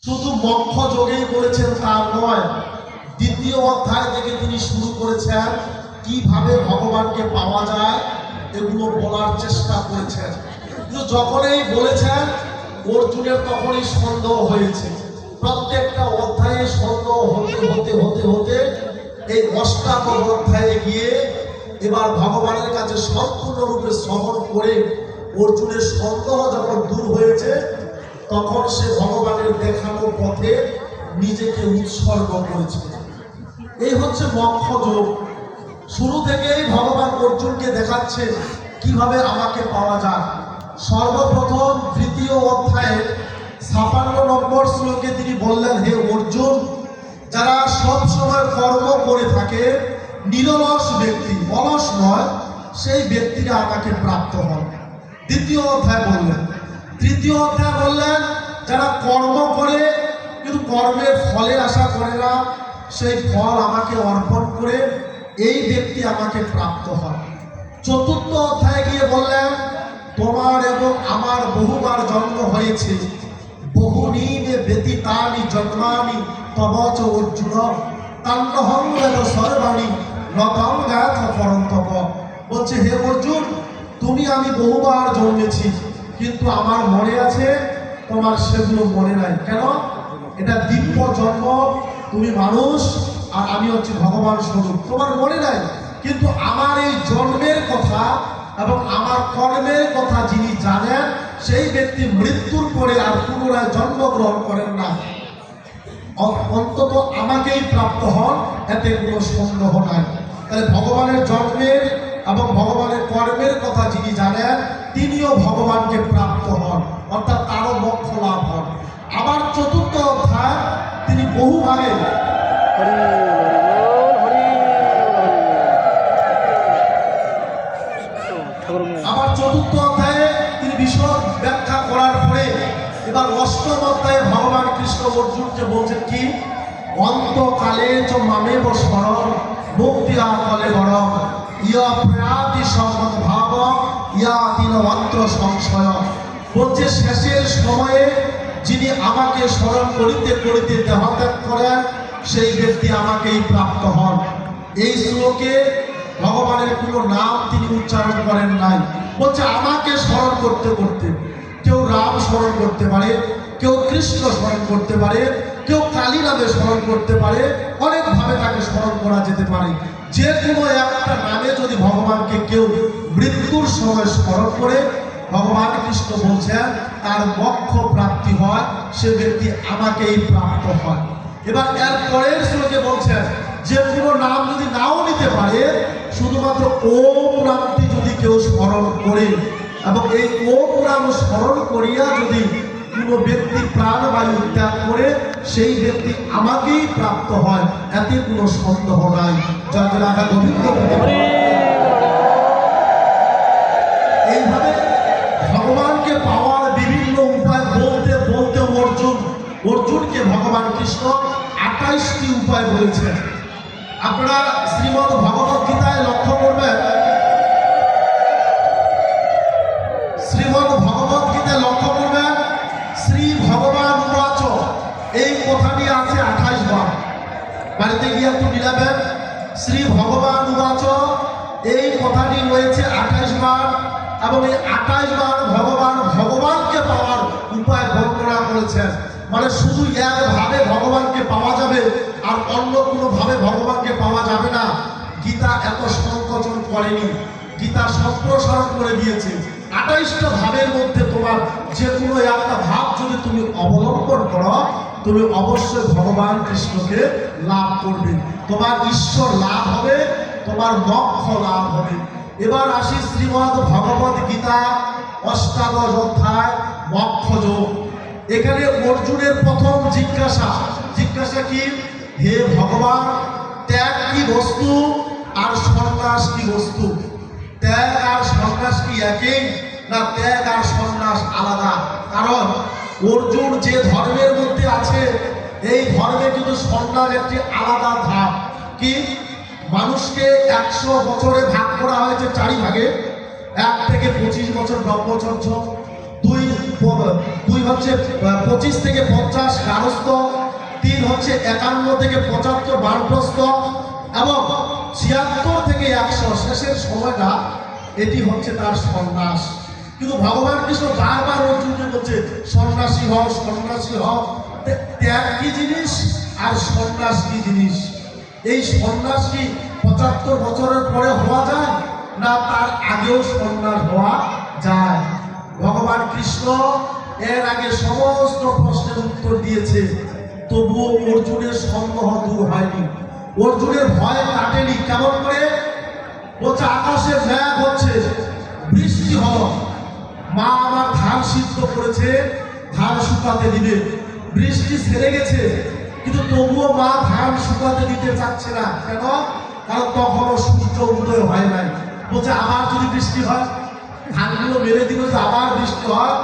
শুধু মোক্ষ যোগেই বলেছেন তা নয়, দ্বিতীয় অধ্যায় থেকে তিনি শুরু করেছেন কিভাবে ভগবানকে পাওয়া যায় এগুলো বলার চেষ্টা করেছেন। কিন্তু যখনই বলেছেন অর্জুনের তখনই সন্দেহ হয়েছে। প্রত্যেকটা অধ্যায়ে সন্দেহ হতে হতে হতে হতে এই অষ্টাদশ অধ্যায়ে গিয়ে এবার ভগবানের কাছে সম্পূর্ণরূপে শ্রবণ করে অর্জুনের সন্দেহ যখন দূর হয়েছে তখন সে ভগবানের দেখানো পথে নিজেকে উৎসর্গ করেছে। এই হচ্ছে মোক্ষ যোগ। শুরু থেকেই ভগবান অর্জুনকে দেখাচ্ছে কিভাবে আমাকে পাওয়া যায়। সর্বপ্রথম তৃতীয় অধ্যায়ে ৫৬ নম্বর শ্লোকে তিনি বললেন, হে অর্জুন, যারা সব সময় কর্ম করে থাকে, নিরলস ব্যক্তি, অলস নয়, সেই ব্যক্তিরা আমাকে প্রাপ্ত হন। দ্বিতীয় অধ্যায় বললেন। তৃতীয় অধ্যায় বললেন, যারা কর্ম করে কিন্তু কর্মের ফলের আশা করে না, সেই ফল আমাকে অর্পণ করে এই ব্যক্তি আমাকে প্রাপ্ত হয়। চতুর্থ অধ্যায়ে গিয়ে বললেন, তোমার এবং আমার বহুবার জন্ম হয়েছে, বহুনীনে ব্যতীতানি জন্মানি তবচ অর্জুন তান্নহং বেদ সর্বাণি নতং জ্ঞাত পরন্তপ। বলছে, হে অর্জুন, তুমি আমি বহুবার জন্মেছি, কিন্তু আমার মনে আছে, তোমার সেগুলো মনে নাই। কেন? এটা দিব্য জন্ম, তুমি মানুষ আর আমি হচ্ছে ভগবান স্বরূপ, তোমার মনে নাই। কিন্তু আমার এই জন্মের কথা এবং আমার কর্মের কথা যিনি জানেন, সেই ব্যক্তি মৃত্যুর পরে আর পুনরায় জন্মগ্রহণ করেন না, অন্তত আমাকেই প্রাপ্ত হন, এতে কোনো সন্দেহ নাই। তাহলে ভগবানের জন্মের এবং ভগবানের কর্মের কথা যিনি জানেন, তিনিও ভগবানকে প্রাপ্ত হন, অর্থাৎ তারও মোক্ষ লাভ হন। আবার চতুর্থ অধ্যায় তিনি বহুভাবে চতুর্থ অধ্যায়ে তিনি বিশদ ব্যাখ্যা করার পরে এবার অষ্টম অধ্যায়ে ভগবান কৃষ্ণ অর্জুনকে বলছেন কি, অন্তকালে চ মামেব স্মরণ মুক্তি আকলে বরম ইয়া প্রয়াতি সম্মত ভাব ইয়া তিন মন্ত্র সংশয়। বলছে, শেষের সময়ে যিনি আমাকে স্মরণ করিতে করিতে দেহত্যাগ করেন, সেই ব্যক্তি আমাকেই প্রাপ্ত হন। এই শ্লোকে ভগবানের কোনো নাম তিনি উচ্চারণ করেন নাই। বলছে, আমাকে স্মরণ করতে করতে কেউ রাম স্মরণ করতে পারে, কেউ কৃষ্ণ স্মরণ করতে পারে, কেউ কালী নামে স্মরণ করতে পারে, অনেকভাবে তাকে স্মরণ করা যেতে পারে। যে কোনো একটা নামে যদি ভগবানকে কেউ মৃত্যুর সময় স্মরণ করে, ভগবান কৃষ্ণ বলছেন তার মোক্ষ প্রাপ্তি হয়, সে ব্যক্তি আমাকেই প্রাপ্ত হয়। এবার এর পরের শ্লোকে বলছেন, যে কোনো নাম যদি নাও নিতে পারে, শুধুমাত্র ওম নামটি যদি কেউ স্মরণ করে এবং এই ওম নাম স্মরণ করিয়া যদি কোনো ব্যক্তি প্রাণবায়ু ত্যাগ করে, সেই ব্যক্তি আমাকেই প্রাপ্ত হয়, এতে কোনো সন্দেহ নাই। জয় রাধা গোবিন্দ। এইভাবে ভগবানকে পাওয়ার বিভিন্ন উপায় বলতে বলতে অর্জুনকে ভগবান কৃষ্ণ 28টি উপায় বলেছেন। আপনারা শ্রীমদ্ ভগবত গীতায় লক্ষ্য করবেন, শ্রীমদ্ ভগবত গীতায় লক্ষ্য করবেন, শ্রী ভগবান উবাচ, এই কথাটি আছে 28 বার। বাড়িতে গিয়ে একটু মিলাবেন, শ্রী ভগবান উবাচ, এই কথাটি রয়েছে 28 বার, এবং এই 28 বার ভগবানকে পাওয়ার উপায় বর্ণনা করেছেন। মানে শুধু একভাবে ভগবানকে পাওয়া যাবে আর অন্য কোনোভাবে ভগবানকে পাওয়া যাবে না, গীতা এত সংকোচন করেনি। গীতা সম্প্রসারণ করে দিয়েছে। 28টা ভাবের মধ্যে তোমার যে কোনো একটা ভাব যদি তুমি অবলম্বন করো, তুমি অবশ্যই ভগবান কৃষ্ণকে লাভ করবে, তোমার ঈশ্বর লাভ হবে, তোমার মোক্ষ লাভ হবে। এবার আসি শ্রীমদ্ ভগবত গীতা অষ্টাদশ অধ্যায় মোক্ষ যোগ। এখানে অর্জুনের প্রথম জিজ্ঞাসা কি, হে ভগবান, ত্যাগ কি বস্তু আর সন্ন্যাস কি বস্তু? ত্যাগ আর সন্ন্যাস কি একই, না ত্যাগ আর সন্ন্যাস আলাদা? কারণ অর্জুন যে ধর্মের মধ্যে আছে, এই ধর্মে কিন্তু সন্ন্যাস একটি আলাদা ধাপ। কি? মানুষকে 100 বছরে ভাগ করা হয়েছে 4 ভাগে, 1 থেকে 25 বছর ব্রহ্মচর্য, দুই হচ্ছে 25 থেকে 50 গারস্থ, 3 হচ্ছে 51 থেকে 75 বানপ্রস্থ, এবং 76 থেকে 100 শেষের সময়টা এটি হচ্ছে তার সন্ন্যাস। কিন্তু ভগবান কৃষ্ণ বারবার অর্জুনকে বলছে সন্ন্যাসী হও, সন্ন্যাসী হও। ত্যাগ কি জিনিস আর সন্ন্যাস কি জিনিস? এই সন্ন্যাস কি 75 বছরের পরে হওয়া যায়, না তার আগেও সন্ন্যাস হওয়া যায়? ভগবান কৃষ্ণ এর আগে সমস্ত প্রশ্নের উত্তর দিয়েছে, তবুও অর্জুনের সন্দেহ দূর হয়নি, অর্জুনের ভয় কাটেনি। কেমন করে? বলছে আকাশে মেঘ হচ্ছে, বৃষ্টি হলো, মা আমার ধান সিদ্ধ করেছে, ধান শুকাতে দিবে। বৃষ্টি ছেড়ে গেছে, কিন্তু তবুও মা ধান শুকাতে দিতে চাচ্ছে না। কেন? কারণ তখনও সূর্য উদয় হয় নাই। বলছে আবার যদি বৃষ্টি হয়, ধানগুলো মেরে দিল, যে আবার বৃষ্টি হয়।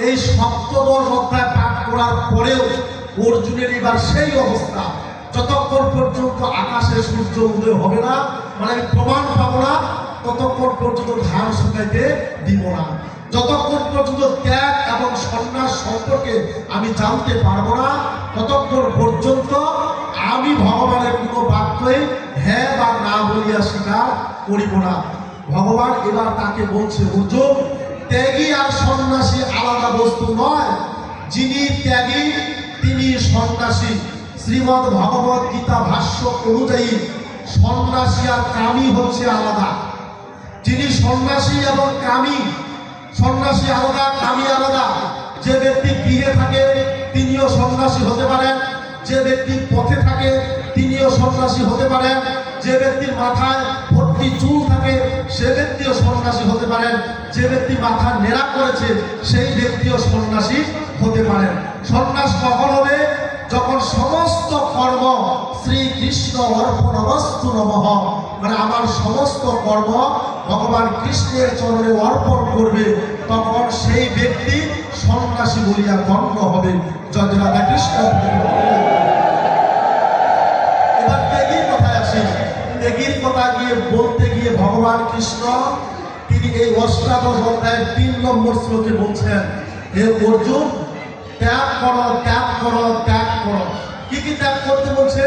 এই সপ্তদশ অধ্যায় পাঠ করার পরেও অর্জুনের এবার সেই অবস্থা, যতক্ষণ পর্যন্ত আকাশে সূর্য উদয় হবে না, মানে আমি প্রমাণ পাবো না, ততক্ষণ পর্যন্ত ধান শুকাইতে দিব না। যতক্ষণ পর্যন্ত ত্যাগ এবং সন্ন্যাস সম্পর্কে আমি জানতে পারবো না, ততক্ষণ পর্যন্ত আমি ভগবানের কোনো বাক্যই হ্যাঁ বা না বলিয়া স্বীকার করিব না। ভগবান এবার তাকে বলছে, অর্জুন, ত্যাগী আর সন্ন্যাসী আলাদা বস্তু নয়। যিনি ত্যাগী তিনি সন্ন্যাসী। শ্রীমদ্ ভগবত গীতা ভাষ্য অনুযায়ী সন্ন্যাসী আর কামী হচ্ছে আলাদা। যিনি সন্ন্যাসী এবং কামী, সন্ন্যাসী আলাদা, কামী আলাদা। যে ব্যক্তি গৃহে থাকে তিনিও সন্ন্যাসী হতে পারেন, যে ব্যক্তি পথে থাকে তিনিও সন্ন্যাসী হতে পারেন, যে ব্যক্তির মাথায় ভর্তি চুল থাকে সে ব্যক্তিও সন্ন্যাসী হতে পারেন, যে ব্যক্তি মাথা নেড়া করেছে সেই ব্যক্তিও সন্ন্যাসী হতে পারেন। সন্ন্যাস কখন হবে? যখন সমস্ত কর্ম শ্রীকৃষ্ণ অর্পণমস্তু নমঃ, মানে আমার সমস্ত কর্ম ভগবান কৃষ্ণের চরণে অর্পণ করবে, তখন সেই ব্যক্তি সন্ন্যাসী বলিয়া গণ্য হবে। জয় রাধা কৃষ্ণ। এবার ত্যাগীর কথায় আসি। ত্যাগীর কথা গিয়ে বলতে গিয়ে ভগবান কৃষ্ণ তিনি এই অষ্টাদশ অধ্যায়ের 3 নম্বর শ্লোকে বলছেন, হে অর্জুন, ত্যাগ করো, ত্যাগ করো, ত্যাগ করো। কি কি ত্যাগ করতে বলছে?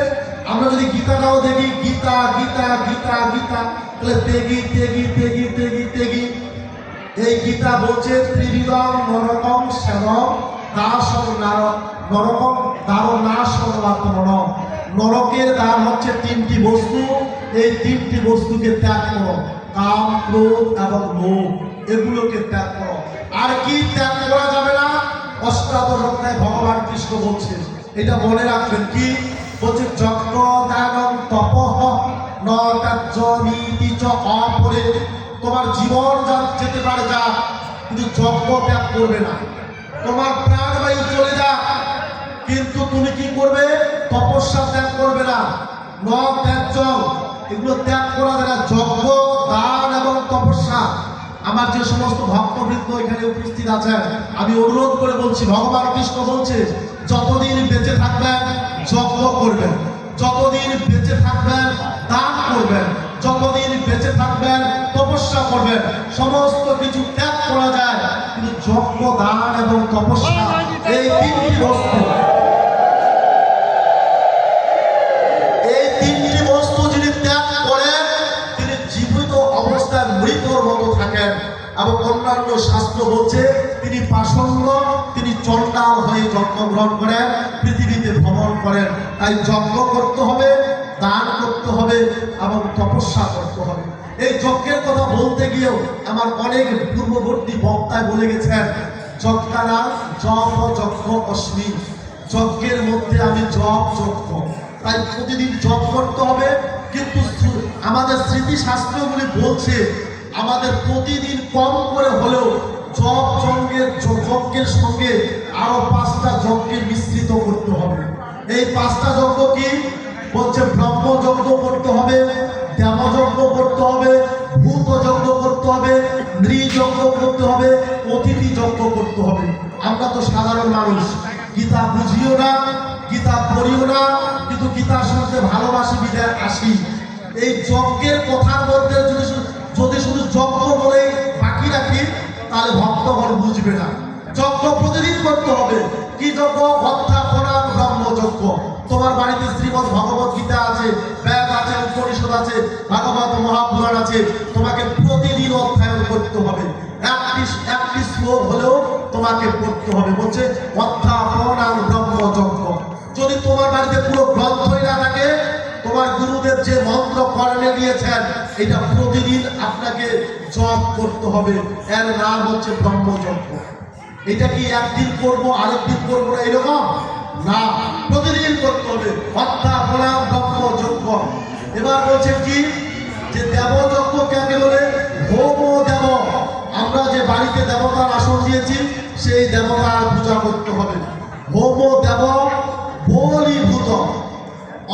আমরা যদি গীতাটাও দেখি, গীতা গীতা গীতা গীতা, তাহলে ত্যাগী ত্যাগী ত্যাগী ত্যাগী ত্যাগী। এই গীতা বলছে ত্রিবিধম নরকম সেবম দাসম নরকম দারনাশম। নরকের দ্বার হচ্ছে 3টি বস্তু। এই 3টি বস্তুকে ত্যাগ করো, কাম, ক্রোধ এবং লোভ, এগুলোকে ত্যাগ করো। আর কি ত্যাগ করা যাবে না? অষ্টাদশ অধ্যায় ভগবান কৃষ্ণ বলছে, এটা মনে রাখবেন। কি বলছে? যজ্ঞ দানম তপঃ ন ত্যাজ্যমিতি চ অপরে। তোমার জীবন যেতে পারে যা, কিন্তু যজ্ঞ ত্যাগ করবে না। তোমার প্রাণবায়ু চলে যা, কিন্তু তুমি কি করবে? তপস্যা ত্যাগ করবে না। ন ত্যাজ্য, এগুলো ত্যাগ করা যায় না। যজ্ঞ, দান এবং তপস্যা। আমার যে সমস্ত ভক্তবৃন্দ এখানে উপস্থিত আছেন, আমি অনুরোধ করে বলছি, ভগবান কৃষ্ণ বলছে যতদিন বেঁচে থাকবেন যজ্ঞ করবেন, যতদিন বেঁচে থাকবেন দান করবেন, যতদিন বেঁচে থাকবেন তপস্যা করবেন। সমস্ত কিছু ত্যাগ করা যায়, কিন্তু যজ্ঞ, দান এবং তপস্যা, এই 3টি বস্তু, এই 3টি বস্তু যিনি ত্যাগ করেন তিনি জীবিত অবস্থায় মৃতর মতো থাকেন। এবং অন্যান্য শাস্ত্র বলছে তিনি পাষণ্ড, তিনি চণ্ডাল হয়ে জন্মগ্রহণ করেন, পৃথিবীতে ভ্রমণ করেন। তাই যজ্ঞ করতে হবে, দান করতে হবে এবং তপস্যা করতে হবে। এই যজ্ঞের কথা বলতে গিয়েও আমার অনেক পূর্ববর্তী বক্তায় বলে গেছেন, যজ্ঞানা জপ যজ্ঞ অস্মি, যজ্ঞের মধ্যে আমি জপ যজ্ঞ। তাই প্রতিদিন জপ করতে হবে। কিন্তু আমাদের স্মৃতিশাস্ত্রগুলি বলছে আমাদের প্রতিদিন কম করে হলেও যজ্ঞের সঙ্গে আরো 5টা যজ্ঞের মিশ্রিত করতে হবে। এই 5টা যজ্ঞ কি? বলছে ব্রহ্মযজ্ঞ করতে হবে, দেবযজ্ঞ করতে হবে, ভূত যজ্ঞ করতে হবে, নৃযজ্ঞ করতে হবে, অতিথি যজ্ঞ করতে হবে। আমরা তো সাধারণ মানুষ, গীতা বুঝিও না, গীতা পড়িও না, কিন্তু গীতা শুনতে ভালোবাসি বিদায় আসি। এই যজ্ঞের কথার মধ্যে যদি শুধু যজ্ঞ বলে বাকি রাখি, তাহলে ভক্তগণ বুঝবে না। যজ্ঞ প্রতিদিন করতে হবে। কি যজ্ঞ? হত্যা প্রণাম ব্রহ্মযজ্ঞ। তোমার বাড়িতে শ্রীমদ ভগবত গীতা আছে, বেদ আছে, উপনিষদ আছে, ভাগবত মহাপুরাণ আছে, তোমাকে প্রতিদিন অধ্যয়ন করতে হবে। একটি শ্লোক হলেও তোমাকে পড়তে হবে। বলছে হত্যা প্রণাম ব্রহ্মযজ্ঞ। যদি তোমার বাড়িতে পুরো গ্রন্থই না থাকে, তোমার গুরুদেব যে মন্ত্র কর্ণে দিয়েছেন, এটা প্রতিদিন আপনাকে জপ করতে হবে। এর নাম হচ্ছে ব্রহ্মযজ্ঞ। এটা কি একদিন করবো আরেকদিন করবো না এরকম না, প্রতিদিন করতে হবে। হত্যা প্রণাম ব্রহ্মযজ্ঞ। এবার বলছে কি যে দেবযজ্ঞ কাকে বলে? হোম দেব। আমরা যে বাড়িতে দেবতার আসন দিয়েছি, সেই দেবতার পূজা করতে হবে। হোম দেব বলীভূত।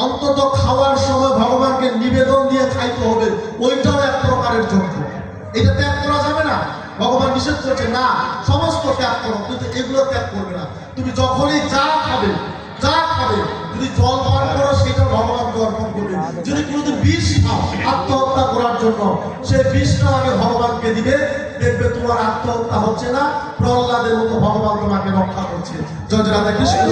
অন্তত খাওয়ার সময় ভগবানকে নিবেদন দিয়ে খাইতে হবে, ওইটাও এক প্রকারের যজ্ঞ। এটা ত্যাগ করা যাবে না, ভগবান নিষেধ করছে না সমস্ত ত্যাগ করো, কিন্তু এগুলো ত্যাগ করবে না। তুমি যখনই যা খাবে, যদি জল পান করো সেটা ভগবানকে অর্পণ করবে। যদি কোনোদিন বিষ খাও আত্মহত্যা করার জন্য, সেই বিষটা আগে ভগবানকে দিবে, দেখবে তোমার আত্মহত্যা হচ্ছে না, প্রহ্লাদের মতো ভগবান তোমাকে রক্ষা করছে। জয় রাধা কৃষ্ণ।